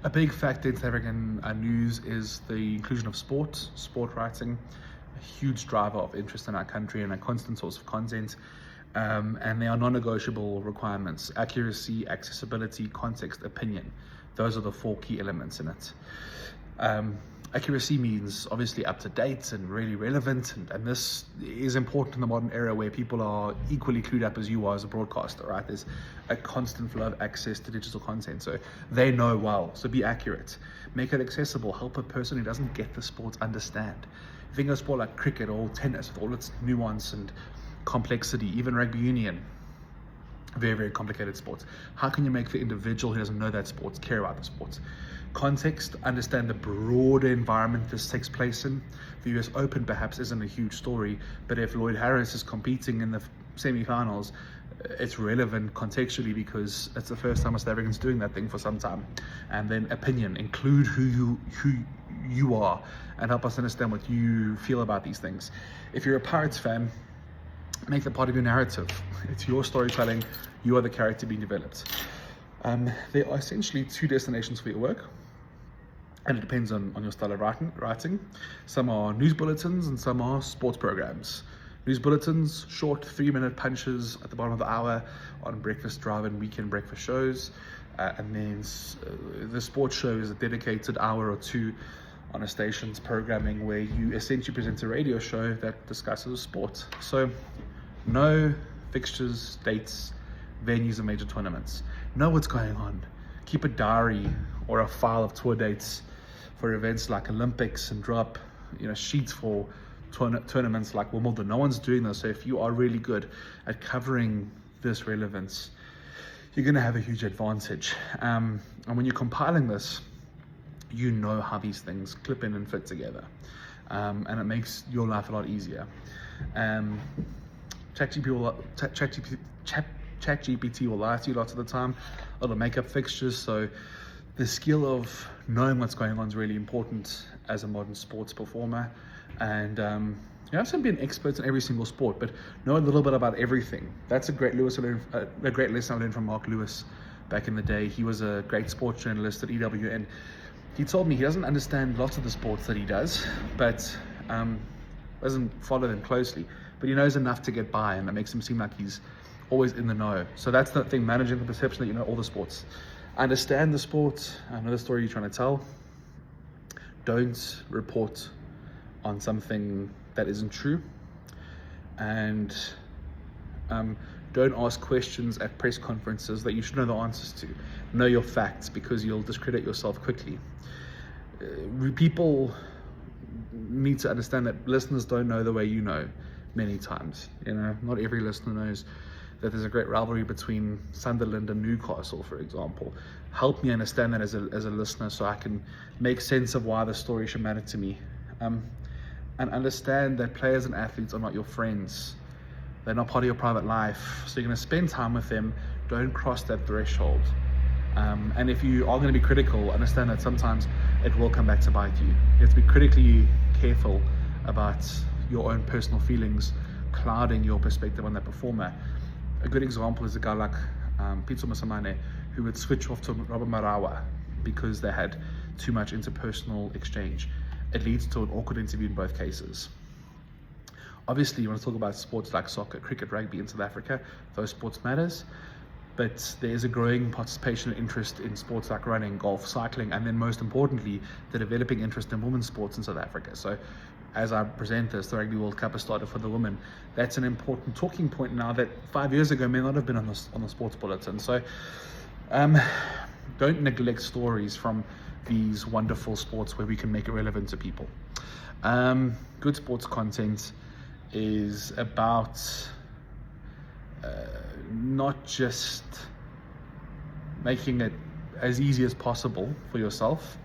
A big factor in South African news is the inclusion of sport writing, a huge driver of interest in our country and a constant source of content. And there are non-negotiable requirements: accuracy, accessibility, context, opinion. Those are the four key elements in it. Accuracy means obviously up to date and really relevant, and this is important in the modern era where people are equally clued up as you are as a broadcaster, right? There's a constant flow of access to digital content, so they know well. So be accurate, make it accessible, help a person who doesn't get the sport understand. If you think of a sport like cricket or tennis with all its nuance and complexity, even rugby union, very, very complicated sports. How can you make the individual who doesn't know that sport care about the sports? Context, understand the broader environment this takes place in. The US Open perhaps isn't a huge story, but if Lloyd Harris is competing in the semi-finals, it's relevant contextually because it's the first time a South African's doing that thing for some time. And then opinion, include who you are and help us understand what you feel about these things. If you're a Pirates fan, make that part of your narrative. It's your storytelling. You are the character being developed. There are essentially two destinations for your work, and it depends on your style of writing. Some are news bulletins and some are sports programs. News bulletins, short 3-minute punches at the bottom of the hour on breakfast, drive and weekend breakfast shows. And then the sports show is a dedicated hour or two on a station's programming where you essentially present a radio show that discusses sport. So know fixtures, dates, venues of major tournaments. Know what's going on. Keep a diary or a file of tour dates for events like Olympics and drop sheets for tournaments like Wimbledon. No one's doing this. So if you are really good at covering this relevance, you're going to have a huge advantage. And when you're compiling this, you know how these things clip in and fit together. And it makes your life a lot easier. ChatGPT will lie to you lots of the time. It'll make up fixtures. So the skill of knowing what's going on is really important as a modern sports performer. And you don't have to be an expert in every single sport, but know a little bit about everything. That's a great lesson I learned from Mark Lewis back in the day. He was a great sports journalist at EWN. He told me he doesn't understand lots of the sports that he does, but doesn't follow them closely. But he knows enough to get by, and that makes him seem like he's always in the know. So that's the thing, managing the perception that you know all the sports. Understand the sport, know the story you're trying to tell. Don't report on something that isn't true. And don't ask questions at press conferences that you should know the answers to. Know your facts, because you'll discredit yourself quickly. People need to understand that listeners don't know the way you know many times. Not every listener knows that there's a great rivalry between Sunderland and Newcastle, for example. Help me understand that as a listener, so I can make sense of why the story should matter to me. And understand that players and athletes are not your friends. They're not part of your private life. So you're going to spend time with them. Don't cross that threshold. And if you are going to be critical, understand that sometimes it will come back to bite you. You have to be critically careful about your own personal feelings clouding your perspective on that performer. A good example is a guy like Pitso Mosimane, who would switch off to Robert Marawa because they had too much interpersonal exchange. It leads to an awkward interview in both cases. Obviously, you want to talk about sports like soccer, cricket, rugby in South Africa. Those sports matters. But there is a growing participation and interest in sports like running, golf, cycling, and then most importantly, the developing interest in women's sports in South Africa. So as I present this, the Rugby World Cup has started for the women. That's an important talking point now that 5 years ago may not have been on the sports bulletin. So don't neglect stories from these wonderful sports where we can make it relevant to people. Good sports content is about not just making it as easy as possible for yourself,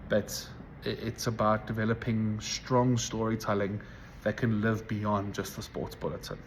but it's about developing strong storytelling that can live beyond just the sports bulletin.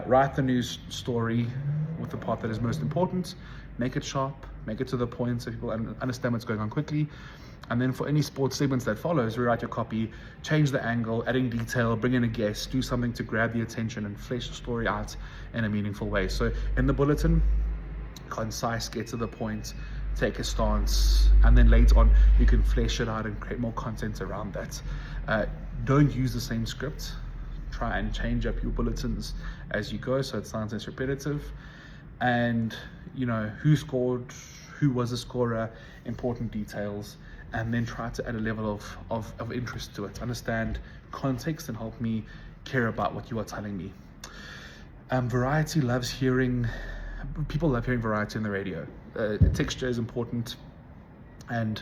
Write the news story with the part that is most important, make it sharp, make it to the point so people understand what's going on quickly. And then for any sports segments that follows, rewrite your copy, change the angle, adding detail, bring in a guest, do something to grab the attention and flesh the story out in a meaningful way. So in the bulletin, concise, get to the point, take a stance, and then later on you can flesh it out and create more content around that. Don't use the same script. Try and change up your bulletins as you go so it sounds less repetitive. And who scored, who was the scorer, important details, and then try to add a level of interest to it. Understand context and help me care about what you are telling me. Variety loves hearing, people love hearing variety on the radio. Texture is important, and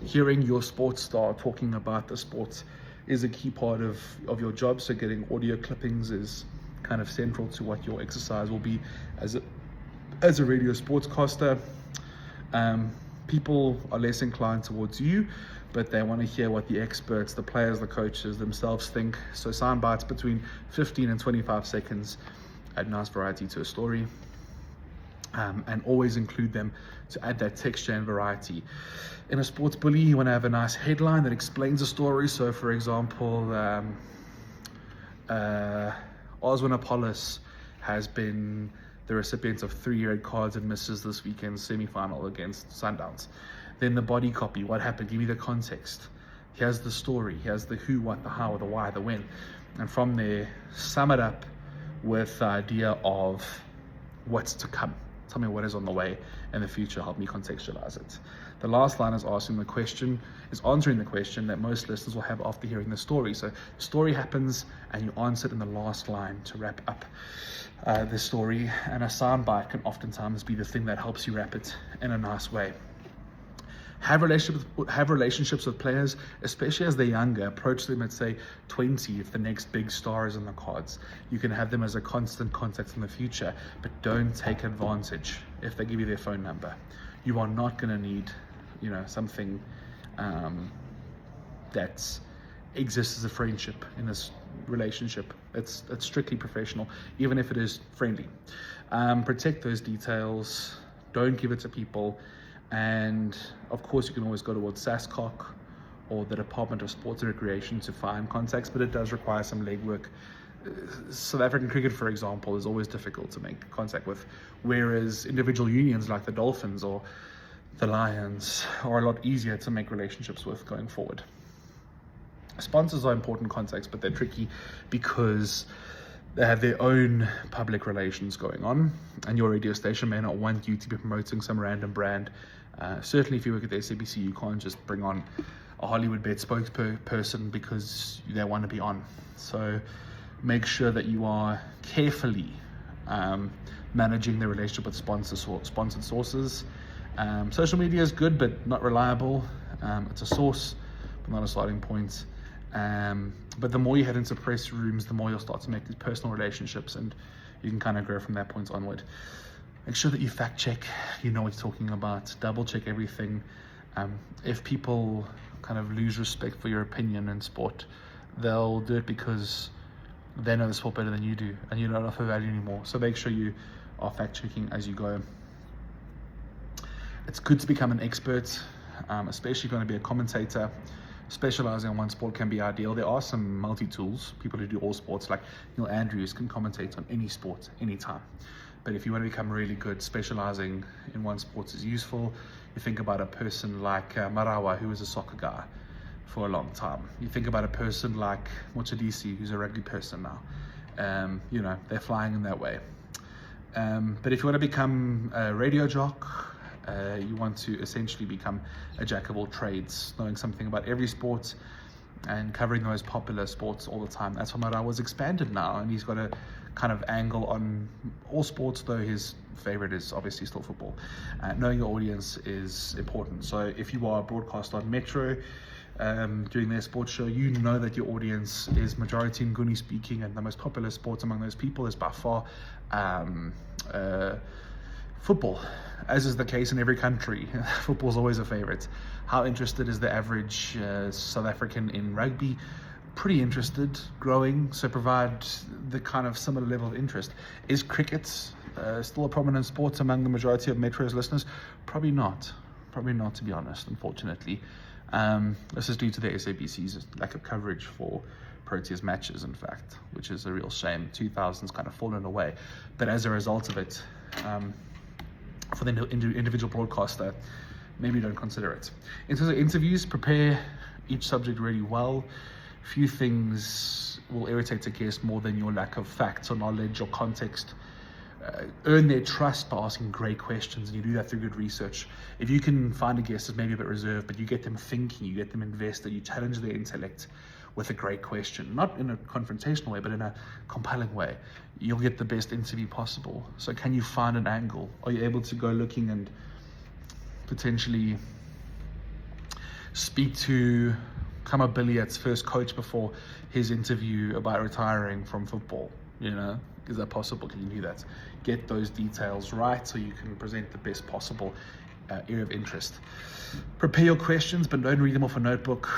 hearing your sports star talking about the sports is a key part of your job. So getting audio clippings is kind of central to what your exercise will be as a radio sportscaster. People are less inclined towards you, but they want to hear what the experts, the players, the coaches themselves think. So sound bites between 15 and 25 seconds add nice variety to a story. And always include them to add that texture and variety. In a sports bully, you want to have a nice headline that explains the story. So for example, Oswin Apollos has been the recipient of 3 red cards and misses this weekend's semi-final against Sundowns. Then the body copy, what happened, give me the context. Here's the story, here's the who, what, the how, the why, the when. And from there, sum it up with the idea of what's to come. Tell me what is on the way in the future, help me contextualize it. The last line is answering the question that most listeners will have after hearing the story. So the story happens and you answer it in the last line to wrap up the story, and a soundbite can oftentimes be the thing that helps you wrap it in a nice way. Have relationships with players, especially as they're younger. Approach them at say 20 if the next big star is in the cards. You can have them as a constant contact in the future, but don't take advantage if they give you their phone number. You are not going to need, something that exists as a friendship in this relationship. It's strictly professional, even if it is friendly. Protect those details. Don't give it to people. And of course, you can always go towards SASCOC or the Department of Sports and Recreation to find contacts, but it does require some legwork. South African cricket, for example, is always difficult to make contact with, whereas individual unions like the Dolphins or the Lions are a lot easier to make relationships with going forward. Sponsors are important contacts, but they're tricky because they have their own public relations going on, and your radio station may not want you to be promoting some random brand. Certainly if you work at the SABC, you can't just bring on a Hollywood Bet spokesperson because they want to be on. So make sure that you are carefully managing the relationship with sponsored sources. Social media is good, but not reliable. It's a source, but not a starting point. But the more you head into press rooms, the more you'll start to make these personal relationships, and you can kind of grow from that point onward. Make sure that you fact check, you know what you're talking about, double check everything. If people kind of lose respect for your opinion in sport, they'll do it because they know the sport better than you do, and you don't offer value anymore. So make sure you are fact checking as you go. It's good to become an expert, especially if you're going to be a commentator. Specializing on one sport can be ideal. There are some multi-tools. People who do all sports, like Neil Andrews, can commentate on any sport, anytime. But if you want to become really good, specializing in one sport is useful. You think about a person like Marawa, who was a soccer guy for a long time. You think about a person like Mochadisi, who's a rugby person now. They're flying in that way. But if you want to become a radio jock, you want to essentially become a jack of all trades, knowing something about every sport and covering the most popular sports all the time. That's why Marawa's expanded now, and he's got a kind of angle on all sports, though his favorite is obviously still football. Knowing your audience is important. So if you are a broadcaster on Metro doing their sports show, you know that your audience is majority Nguni speaking, and the most popular sports among those people is by far football, as is the case in every country. Football is always a favorite. How interested is the average South African in rugby? Pretty interested, growing, so provide the kind of similar level of interest. Is cricket still a prominent sport among the majority of Metro's listeners? Probably not, to be honest, unfortunately. This is due to the SABC's lack of coverage for Proteas matches, in fact, which is a real shame. 2000's kind of fallen away, but as a result of it, for the individual broadcaster, maybe don't consider it. In terms of interviews, prepare each subject really well. Few things will irritate a guest more than your lack of facts or knowledge or context. Earn their trust by asking great questions, and you do that through good research. If you can find a guest that's maybe a bit reserved, but you get them thinking, you get them invested, you challenge their intellect with a great question, not in a confrontational way, but in a compelling way, you'll get the best interview possible. So can you find an angle? Are you able to go looking and potentially speak to Kama Billiat's first coach before his interview about retiring from football? Is that possible? Can you do that? Get those details right so you can present the best possible area of interest. Prepare your questions, but don't read them off a notebook.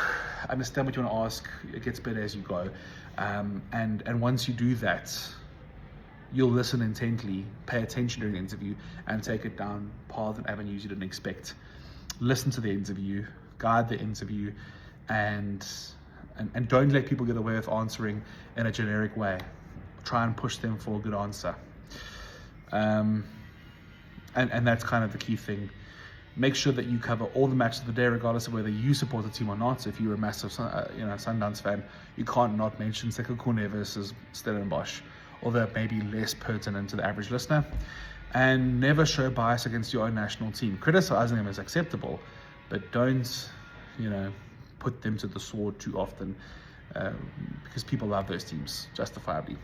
Understand what you want to ask. It gets better as you go. And once you do that, you'll listen intently, pay attention during the interview, and take it down paths and avenues you didn't expect. Listen to the interview, guide the interview, and don't let people get away with answering in a generic way. Try and push them for a good answer. And that's kind of the key thing. Make sure that you cover all the matches of the day, regardless of whether you support the team or not. If you're a massive Sundowns fan, you can't not mention Sekhukhune versus Stellenbosch, although it may be less pertinent to the average listener. And never show bias against your own national team. Criticizing them is acceptable, but don't put them to the sword too often, because people love those teams, justifiably.